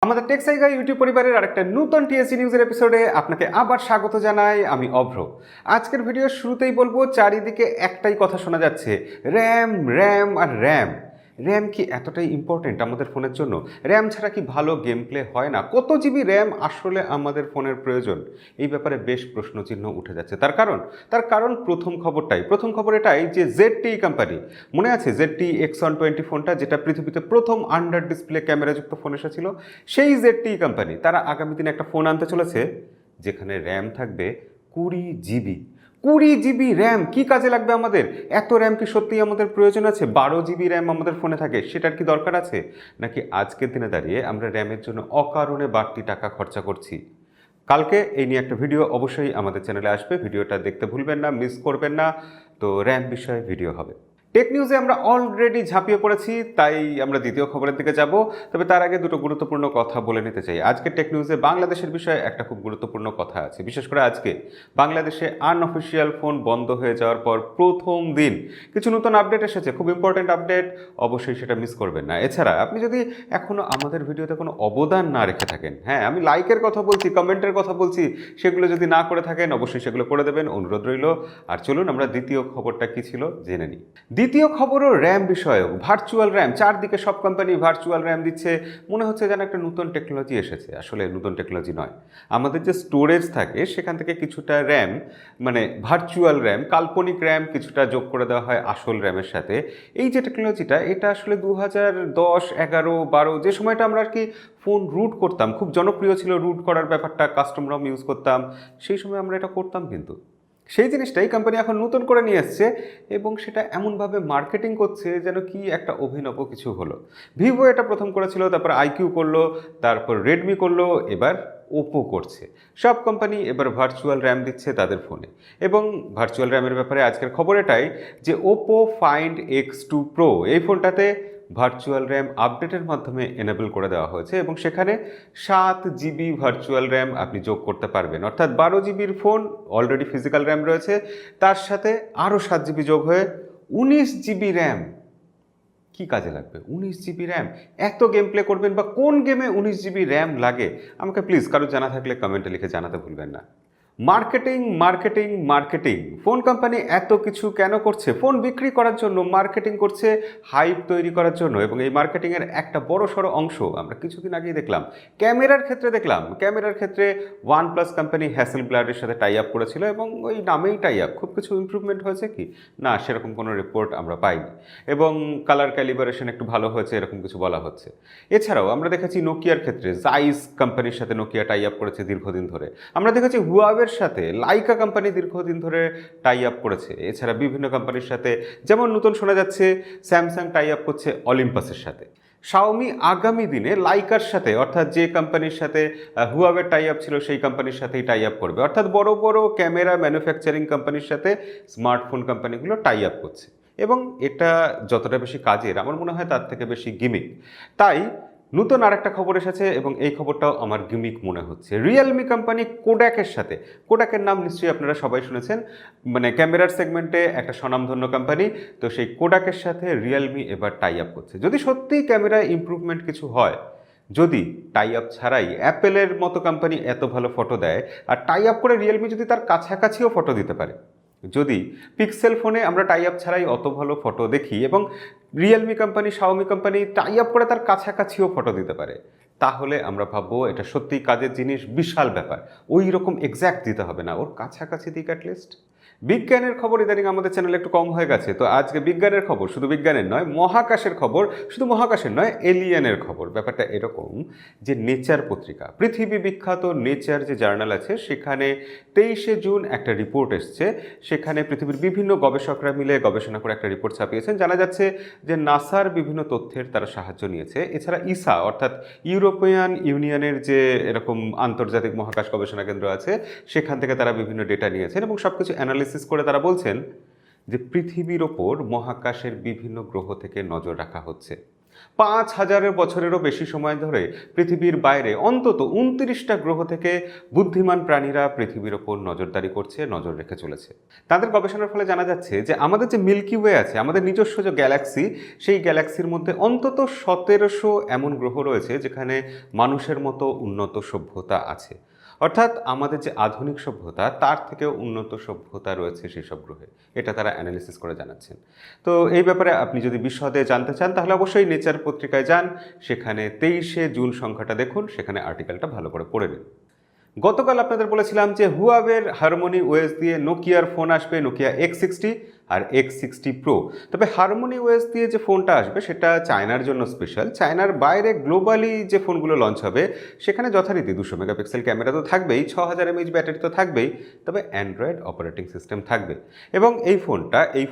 আমাদের টেকসাইগা ইউটিউব পরিবারের আরেকটা নতুন টিএসসি নিউজের এপিসোডে আপনাকে আবার স্বাগত জানাই। আমি অভ্র। আজকের ভিডিওর শুরুতেই বলবো, চারিদিকে একটাই কথা শোনা যাচ্ছে, র্যাম র্যাম আর র্যাম। র্যাম কি এতটাই ইম্পর্টেন্ট আমাদের ফোনের জন্য? র্যাম ছাড়া কি ভালো গেম প্লে হয় না? কত জিবি র্যাম আসলে আমাদের ফোনের প্রয়োজন? এই ব্যাপারে বেশ প্রশ্নচিহ্ন উঠে যাচ্ছে। তার কারণ প্রথম খবর এটাই যে ZTE কোম্পানি, মনে আছে ZTE X120 ফোনটা, যেটা পৃথিবীতে প্রথম আন্ডার ডিসপ্লে ক্যামেরাযুক্ত ফোন এসেছিল, সেই ZTE কোম্পানি তারা আগামী দিনে একটা ফোন আনতে চলেছে যেখানে র্যাম থাকবে 20 জিবি। 20 জিবি র্যাম কি কাজে লাগবে আমাদের? এত র্যাম কি সত্যিই আমাদের প্রয়োজন আছে? 12 জিবি র্যাম আমাদের ফোনে থাকে, সেটার কি দরকার আছে? নাকি আজকের দিনে দাঁড়িয়ে আমরা র্যামের জন্য অকারণে বাড়তি টাকা খরচা করছি? কালকে এই নিয়ে একটা ভিডিও অবশ্যই আমাদের চ্যানেলে আসবে, ভিডিওটা দেখতে ভুলবেন না, মিস করবেন না। তো র্যাম বিষয়ে ভিডিও হবে। টেক নিউজে আমরা অলরেডি ঝাঁপিয়ে পড়েছি, তাই আমরা দ্বিতীয় খবরের দিকে যাব। তবে তার আগে দুটো গুরুত্বপূর্ণ কথা বলে নিতে চাই। আজকে টেক নিউজে বাংলাদেশের বিষয়ে একটা খুব গুরুত্বপূর্ণ কথা আছে। বিশেষ করে আজকে বাংলাদেশে আনঅফিসিয়াল ফোন বন্ধ হয়ে যাওয়ার পর প্রথম দিন কিছু নতুন আপডেট এসেছে, খুব ইম্পর্টেন্ট আপডেট, অবশ্যই সেটা মিস করবেন না। এছাড়া আপনি যদি এখনও আমাদের ভিডিওতে কোনো অবদান না রেখে থাকেন, হ্যাঁ আমি লাইকের কথা বলছি, কমেন্টের কথা বলছি, সেগুলো যদি না করে থাকেন অবশ্যই সেগুলো করে দেবেন, অনুরোধ রইল। আর চলুন আমরা দ্বিতীয় খবরটা কি ছিল জেনে নিই। দ্বিতীয় খবরও র্যাম বিষয়ক, ভার্চুয়াল র্যাম। চারদিকে সব কোম্পানি ভার্চুয়াল র্যাম দিচ্ছে, মনে হচ্ছে যেন একটা নতুন টেকনোলজি এসেছে। আসলে নতুন টেকনোলজি নয়, আমাদের যে স্টোরেজ থাকে সেখান থেকে কিছুটা র্যাম, মানে ভার্চুয়াল র্যাম, কাল্পনিক র্যাম কিছুটা যোগ করে দেওয়া হয় আসল র্যামের সাথে। এই যে টেকনোলজিটা, এটা আসলে 2010, 11, 12 যে সময়টা আমরা আর কি ফোন রুট করতাম, খুব জনপ্রিয় ছিল রুট করার ব্যাপারটা, কাস্টম রম ইউজ করতাম, সেই সময় আমরা এটা করতাম। কিন্তু সেই জিনিসটাই কোম্পানি এখন নতুন করে নিয়ে এসছে এবং সেটা এমনভাবে মার্কেটিং করছে যেন কি একটা অভিনব কিছু হলো। ভিভো এটা প্রথম করেছিল, তারপর আইকিউ করলো, তারপর রেডমি করলো, এবার ওপো করছে। সব কোম্পানি এবার ভার্চুয়াল র্যাম দিচ্ছে তাদের ফোনে। এবং ভার্চুয়াল র্যামের ব্যাপারে আজকের খবর এটাই যে ওপো ফাইন্ড X2 প্রো, এই ফোনটাতে ভার্চুয়াল র্যাম আপডেটের মাধ্যমে এনেবল করে দেওয়া হয়েছে এবং সেখানে 7 জিবি ভার্চুয়াল র্যাম আপনি যোগ করতে পারবেন। অর্থাৎ 12 জিবির ফোন অলরেডি ফিজিক্যাল র্যাম রয়েছে, তার সাথে আরও 7 জিবি যোগ হয়ে 19 জিবি র্যাম। কি কাজে লাগবে 19 জিবি র্যাম? এত গেম প্লে করবেন বা কোন গেমে 19 জিবি র্যাম লাগে? আমাকে প্লিজ কারো জানা থাকলে কমেন্টে লিখে জানাতে ভুলবেন না। Marketing marketing marketing, phone company এত কিছু কেন করছে? ফোন বিক্রি করার জন্য মার্কেটিং করছে, হাইপ তৈরি করার জন্য। এবং এই মার্কেটিংয়ের একটা বড় সড়ো অংশ আমরা কিছুদিন আগেই দেখলাম, ক্যামেরার ক্ষেত্রে OnePlus কোম্পানি হ্যাসেলব্লাডের সাথে টাই আপ করেছিল এবং ওই নামেই টাই আপ, খুব কিছু ইমপ্রুভমেন্ট হয়েছে কি না সেরকম কোনো রিপোর্ট আমরা পাইনি। এবং কালার ক্যালিব্রেশন একটু ভালো হয়েছে এরকম কিছু বলা হচ্ছে। এছাড়াও আমরা দেখেছি নোকিয়ার ক্ষেত্রে জাইস কোম্পানির সাথে নোকিয়া টাই আপ করেছে দীর্ঘদিন ধরে। আমরা দেখেছি হুয়াওয়ের সাথে লাইকা কোম্পানি দীর্ঘদিন ধরে টাই আপ করেছে। এছাড়া বিভিন্ন কোম্পানির সাথে, যেমন নতুন শোনা যাচ্ছে স্যামসাং টাই আপ করছে অলিম্পাসের সাথে। শাওমি আগামী দিনে লাইকার সাথে, অর্থাৎ যে কোম্পানির সাথে হুয়াওয়ের টাই আপ ছিল সেই কোম্পানির সাথেই টাই আপ করবে। অর্থাৎ বড় বড় ক্যামেরা ম্যানুফ্যাকচারিং কোম্পানির সাথে স্মার্টফোন কোম্পানিগুলো টাই আপ করছে। এবং এটা যতটা বেশি কাজের, আমার মনে হয় তার থেকে বেশি গিমিক। তাই নতুন আরেকটা খবর এসেছে এবং এই খবরটাও আমার গিমিক মনে হচ্ছে। রিয়েলমি কোম্পানি কোডাকের সাথে, কোডাকের নাম নিশ্চয়ই আপনারা সবাই শুনেছেন, মানে ক্যামেরার সেগমেন্টে একটা স্বনামধন্য কোম্পানি। তো সেই কোডাকের সাথে রিয়েলমি এবার টাই আপ করছে। যদি সত্যিই ক্যামেরায় ইমপ্রুভমেন্ট কিছু হয়, যদি টাই আপ ছাড়াই অ্যাপেলের মতো কোম্পানি এত ভালো ফটো দেয়, আর টাই আপ করে রিয়েলমি যদি তার কাছাকাছিও ফটো দিতে পারে, যদি পিক্সেল ফোনে আমরা টাই আপ ছাড়াই অত ভালো ফটো দেখি এবং Realme company, Xiaomi company tie up করে তার কাছাকাছিও ফটো দিতে পারে, তাহলে আমরা ভাববো এটা সত্যিই কাজের জিনিস, বিশাল ব্যাপার। ওই রকম এক্স্যাক্ট দিতে হবে না, ওর কাছাকাছি দিক অ্যাটলিস্ট। বিজ্ঞানের খবর ইদানিং আমাদের চ্যানেলে একটু কম হয়ে গেছে, তো আজকে বিজ্ঞানের খবর, শুধু বিজ্ঞানের নয়, মহাকাশের খবর, শুধু মহাকাশের নয়, এলিয়েনের খবর। ব্যাপারটা এরকম যে নেচার পত্রিকা, পৃথিবী বিখ্যাত নেচার যে জার্নাল আছে, সেখানে 23শে জুন একটা রিপোর্ট এসছে। সেখানে পৃথিবীর বিভিন্ন গবেষকরা মিলে গবেষণা করে একটা রিপোর্ট ছাপিয়েছেন। জানা যাচ্ছে যে নাসার বিভিন্ন তথ্যের তারা সাহায্য নিয়েছে। এছাড়া ইসা, অর্থাৎ ইউরোপিয়ান ইউনিয়নের যে এরকম আন্তর্জাতিক মহাকাশ গবেষণা কেন্দ্র আছে, সেখান থেকে তারা বিভিন্ন ডেটা নিয়েছেন এবং সব কিছু অ্যানালিসিস করে তারা বলছেন যে পৃথিবীর ওপর মহাকাশের বিভিন্ন গ্রহ থেকে নজর রাখা হচ্ছে। 5,000 বছরেরও বেশি সময় ধরে পৃথিবীর বাইরে অন্তত 29টা গ্রহ থেকে বুদ্ধিমান প্রাণীরা পৃথিবীর ওপর নজরদারি করছে, নজর রেখে চলেছে। তাদের গবেষণার ফলে জানা যাচ্ছে যে আমাদের যে মিল্কি ওয়ে আছে, আমাদের নিজস্ব যে গ্যালাক্সি, সেই গ্যালাক্সির মধ্যে অন্তত 1700 এমন গ্রহ রয়েছে যেখানে মানুষের মতো উন্নত সভ্যতা আছে। অর্থাৎ আমাদের যে আধুনিক সভ্যতা তার থেকেও উন্নত সভ্যতা রয়েছে সেই সব গ্রহে। এটা তারা অ্যানালিসিস করে জানাচ্ছেন। তো এই ব্যাপারে আপনি যদি বিশদে জানতে চান তাহলে অবশ্যই নেচার পত্রিকায় যান, সেখানে 23শে জুন সংখ্যাটা দেখুন, সেখানে আর্টিকেলটা ভালো করে পড়ে নিন। গতকাল আপনাদের বলেছিলাম যে হুয়াওয়ের হারমোনি ওএস দিয়ে নোকিয়ার ফোন আসবে, নোকিয়া X60 আর X60 প্রো। তবে হারমোনি ওএস দিয়ে যে ফোনটা আসবে সেটা চায়নার জন্য স্পেশাল। চায়নার বাইরে গ্লোবালি যে ফোনগুলো লঞ্চ হবে সেখানে যথারীতি 200 মেগাপিক্সেল ক্যামেরা তো থাকবেই, 6000 mAh ব্যাটারি তো থাকবেই, তবে অ্যান্ড্রয়েড অপারেটিং সিস্টেম থাকবে। এবং এই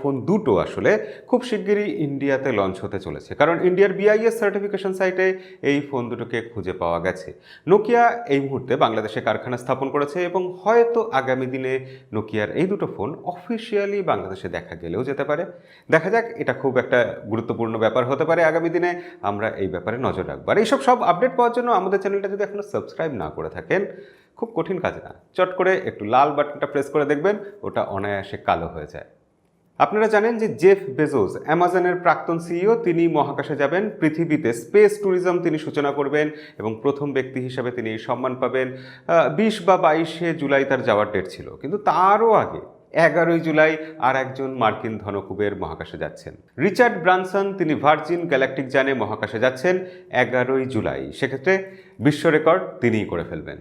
ফোন দুটো আসলে খুব শিগগিরই ইন্ডিয়াতে লঞ্চ হতে চলেছে, কারণ ইন্ডিয়ার BIS সার্টিফিকেশন সাইটে এই ফোন দুটোকে খুঁজে পাওয়া গেছে। নোকিয়া এই মুহূর্তে বাংলাদেশে কারখানা স্থাপন করেছে এবং হয়তো আগামী দিনে নোকিয়ার এই দুটো ফোন অফিসিয়ালি বাংলাদেশে দেখা গেলেও যেতে পারে। দেখা যাক, এটা খুব একটা গুরুত্বপূর্ণ ব্যাপার হতে পারে আগামী দিনে, আমরা এই ব্যাপারে নজর রাখবো। আর এইসব সব আপডেট পাওয়ার জন্য আমাদের চ্যানেলটা যদি এখনো সাবস্ক্রাইব না করে থাকেন, খুব কঠিন কাজ না, চট করে একটু লাল বাটনটা প্রেস করে দেখবেন, ওটা অনায়াসে কালো হয়ে যায়। আপনারা জানেন যে জেফ বেজোস, অ্যামাজনের প্রাক্তন সিইও, তিনি মহাকাশে যাবেন, পৃথিবীতে স্পেস ট্যুরিজম তিনি সূচনা করবেন এবং প্রথম ব্যক্তি হিসাবে তিনি এই সম্মান পাবেন। 20 বা 22শে জুলাই তার যাওয়ার ডেট ছিল, কিন্তু তারও আগে 11ই জুলাই আর একজন মার্কিন ধনকুবের মহাকাশে যাচ্ছেন। রিচার্ড ব্রানসন, তিনি ভার্জিন গ্যালাকটিক যানে মহাকাশে যাচ্ছেন 11ই জুলাই। সেক্ষেত্রে বিশ্ব রেকর্ড তিনিই করে ফেলবেন।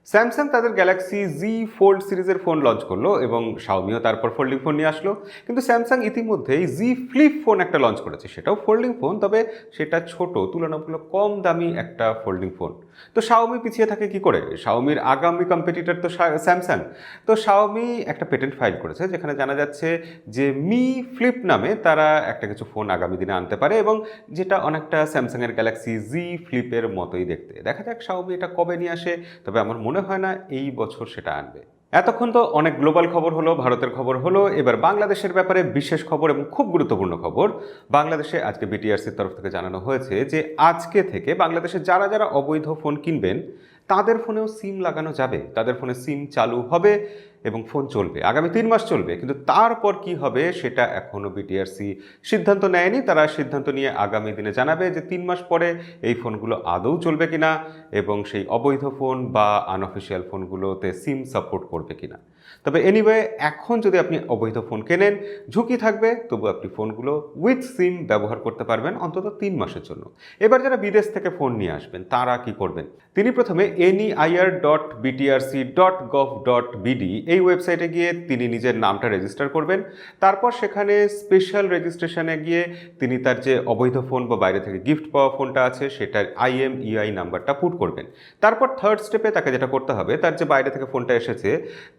স্যামসাং তাদের গ্যালাক্সি জি ফোল্ড সিরিজের ফোন লঞ্চ করলো এবং শাওমিও তারপর ফোল্ডিং ফোন নিয়ে আসলো। কিন্তু স্যামসাং ইতিমধ্যেই জি ফ্লিপ ফোন একটা লঞ্চ করেছে, সেটাও ফোল্ডিং ফোন, তবে সেটা ছোট, তুলনামূলক কম দামি একটা ফোল্ডিং ফোন। তো শাওমি পিছিয়ে থাকে কি করে? শাওমির আগামী কম্পিটিটর তো স্যামসাং। তো শাওমি একটা পেটেন্ট ফাইল করেছে যেখানে জানা যাচ্ছে যে মি ফ্লিপ নামে তারা একটা কিছু ফোন আগামী দিনে আনতে পারে এবং যেটা অনেকটা স্যামসাংয়ের গ্যালাক্সি জি ফ্লিপের মতোই দেখতে। দেখা যাক শাওমি এটা কবে নিয়ে আসে, তবে আমার মনে হয় না এই বছর সেটা আনবে। এতক্ষণ তো অনেক গ্লোবাল খবর হলো, ভারতের খবর হলো, এবার বাংলাদেশের ব্যাপারে বিশেষ খবর এবং খুব গুরুত্বপূর্ণ খবর। বাংলাদেশে আজকে বিটিআরসির তরফ থেকে জানানো হয়েছে যে আজকে থেকে বাংলাদেশে যারা যারা অবৈধ ফোন কিনবেন তাদের ফোনেও সিম লাগানো যাবে, তাদের ফোনে সিম চালু হবে এবং ফোন চলবে, আগামী 3 মাস চলবে। কিন্তু তারপর কি হবে সেটা এখনও বিটিআরসি সিদ্ধান্ত নেয়নি। তারা সিদ্ধান্ত নিয়ে আগামী দিনে জানাবে যে 3 মাস পরে এই ফোনগুলো আদৌ চলবে কিনা এবং সেই অবৈধ ফোন বা আনঅফিসিয়াল ফোনগুলোতে সিম সাপোর্ট করবে কিনা। তবে এনিওয়ে, এখন যদি আপনি অবৈধ ফোন কেনেন ঝুঁকি থাকবে, তবু আপনি ফোনগুলো উইথ সিম ব্যবহার করতে পারবেন অন্তত 3 মাসের জন্য। এবার যারা বিদেশ থেকে ফোন নিয়ে আসবেন তারা কি করবেন? তিনি প্রথমে neir.btrc.gov.bd এই ওয়েবসাইটে গিয়ে তিনি নিজের নামটা রেজিস্টার করবেন। তারপর সেখানে স্পেশাল রেজিস্ট্রেশনে গিয়ে তিনি তার যে অবৈধ ফোন বা বাইরে থেকে গিফট পাওয়া ফোনটা আছে সেটার IMEI নাম্বারটা পুট করবেন। তারপর থার্ড স্টেপে তাকে যেটা করতে হবে, তার যে বাইরে থেকে ফোনটা এসেছে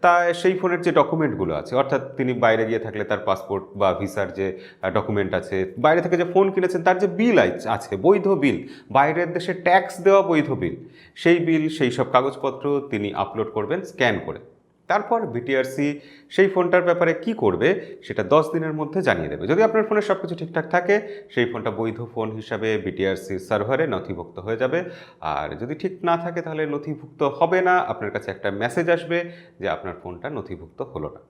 তা সেই ফোনের যে ডকুমেন্টগুলো আছে, অর্থাৎ তিনি বাইরে গিয়ে থাকলে তার পাসপোর্ট বা ভিসার যে ডকুমেন্ট আছে, বাইরে থেকে যে ফোন কিনেছেন তার যে বিল আছে, বৈধ বিল, বাইরের দেশে ট্যাক্স দেওয়া বৈধ বিল, সেই বিল, সেই সব কাগজপত্র তিনি আপলোড করবেন স্ক্যান করে। তারপর বিটিআরসি সেই ফোনটার ব্যাপারে কি করবে সেটা 10 দিনের মধ্যে জানিয়ে দেবে। যদি আপনার ফোনে সব কিছু ঠিকঠাক থাকে সেই ফোনটা বৈধ ফোন হিসাবে বিটিআরসির সার্ভারে নথিভুক্ত হয়ে যাবে। আর যদি ঠিক না থাকে তাহলে নথিভুক্ত হবে না, আপনার কাছে একটা মেসেজ আসবে যে আপনার ফোনটা নথিভুক্ত হলো না।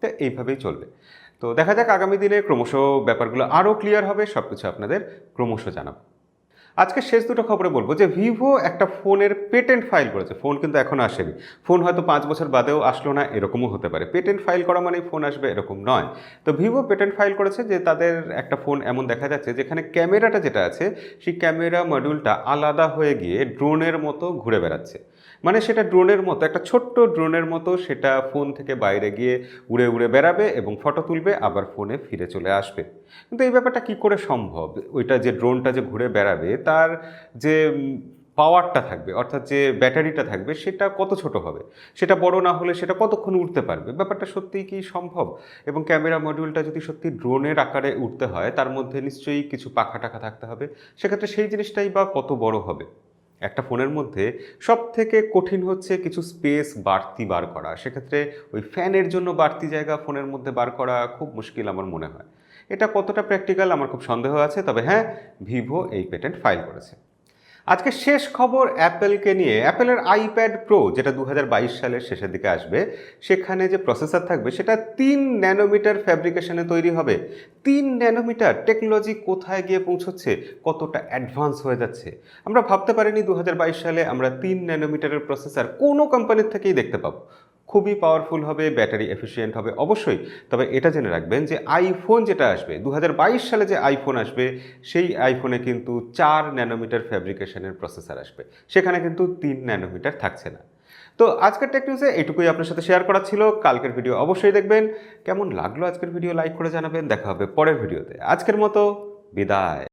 তো এইভাবেই চলবে। তো দেখা যাক আগামী দিনে ক্রমশ ব্যাপারগুলো আরও ক্লিয়ার হবে, সব কিছু আপনাদের ক্রমশ জানাবো। আজকে শেষ দুটো খবরে বলবো যে ভিভো একটা ফোনের পেটেন্ট ফাইল করেছে। ফোন কিন্তু এখনও আসেনি, ফোন হয়তো 5 বছর বাদেও আসলো না, এরকমও হতে পারে। পেটেন্ট ফাইল করা মানেই ফোন আসবে এরকম নয়। তো ভিভো পেটেন্ট ফাইল করেছে যে তাদের একটা ফোন এমন দেখা যাচ্ছে যেখানে ক্যামেরাটা যেটা আছে সেই ক্যামেরা মডিউলটা আলাদা হয়ে গিয়ে ড্রোনের মতো ঘুরে বেড়াচ্ছে। মানে সেটা ড্রোনের মতো, একটা ছোট্ট ড্রোনের মতো সেটা ফোন থেকে বাইরে গিয়ে উড়ে উড়ে বেড়াবে এবং ফটো তুলবে, আবার ফোনে ফিরে চলে আসবে। কিন্তু এই ব্যাপারটা কি করে সম্ভব? ওইটা যে ড্রোনটা যে ঘুরে বেড়াবে তার যে পাওয়ারটা থাকবে, অর্থাৎ যে ব্যাটারিটা থাকবে সেটা কত ছোট হবে, সেটা বড় না হলে সেটা কতক্ষণ উড়তে পারবে? ব্যাপারটা সত্যিই কি সম্ভব? এবং ক্যামেরা মডিউলটা যদি সত্যি ড্রোনের আকারে উঠতে হয় তার মধ্যে নিশ্চয়ই কিছু পাখা টাখা থাকতে হবে। সেক্ষেত্রে সেই জিনিসটাই বা কত বড় হবে? একটা ফোনের মধ্যে সব থেকে কঠিন হচ্ছে কিছু স্পেস বাড়তি বার করা। সেক্ষেত্রে ওই ফ্যানের জন্য বাড়তি জায়গা ফোনের মধ্যে বার করা খুব মুশকিল আমার মনে হয়। এটা কতটা প্র্যাকটিক্যাল আমার খুব সন্দেহ আছে, তবে হ্যাঁ, ভিভো এই পেটেন্ট ফাইল করেছে। আজকে শেষ খবর অ্যাপেলকে নিয়ে। অ্যাপেলের আইপ্যাড প্রো যেটা 2022 সালের শেষের দিকে আসবে, সেখানে যে প্রসেসর থাকবে সেটা 3 ন্যানোমিটার ফ্যাব্রিকেশনে তৈরি হবে। 3 ন্যানোমিটার টেকনোলজি কোথায় গিয়ে পৌঁছচ্ছে, কতটা অ্যাডভান্স হয়ে যাচ্ছে। আমরা ভাবতে পারিনি 2022 সালে আমরা 3 ন্যানোমিটারের প্রসেসর কোনো কোম্পানির থেকেই দেখতে পাবো। খুবই পাওয়ারফুল হবে, ব্যাটারি এফিসিয়েন্ট হবে অবশ্যই। তবে এটা জেনে রাখবেন যে আইফোন যেটা আসবে 2022 সালে, যে আইফোন আসবে সেই আইফোনে কিন্তু 4 ন্যানোমিটার ফ্যাব্রিকেশনের প্রসেসর আসবে, সেখানে কিন্তু 3 ন্যানোমিটার থাকছে না। তো আজকের টেক নিউজে এইটুকুই আপনার সাথে শেয়ার করা ছিল। কালকের ভিডিও অবশ্যই দেখবেন। কেমন লাগলো আজকের ভিডিও লাইক করে জানাবেন। দেখা হবে পরের ভিডিওতে। আজকের মতো বিদায়।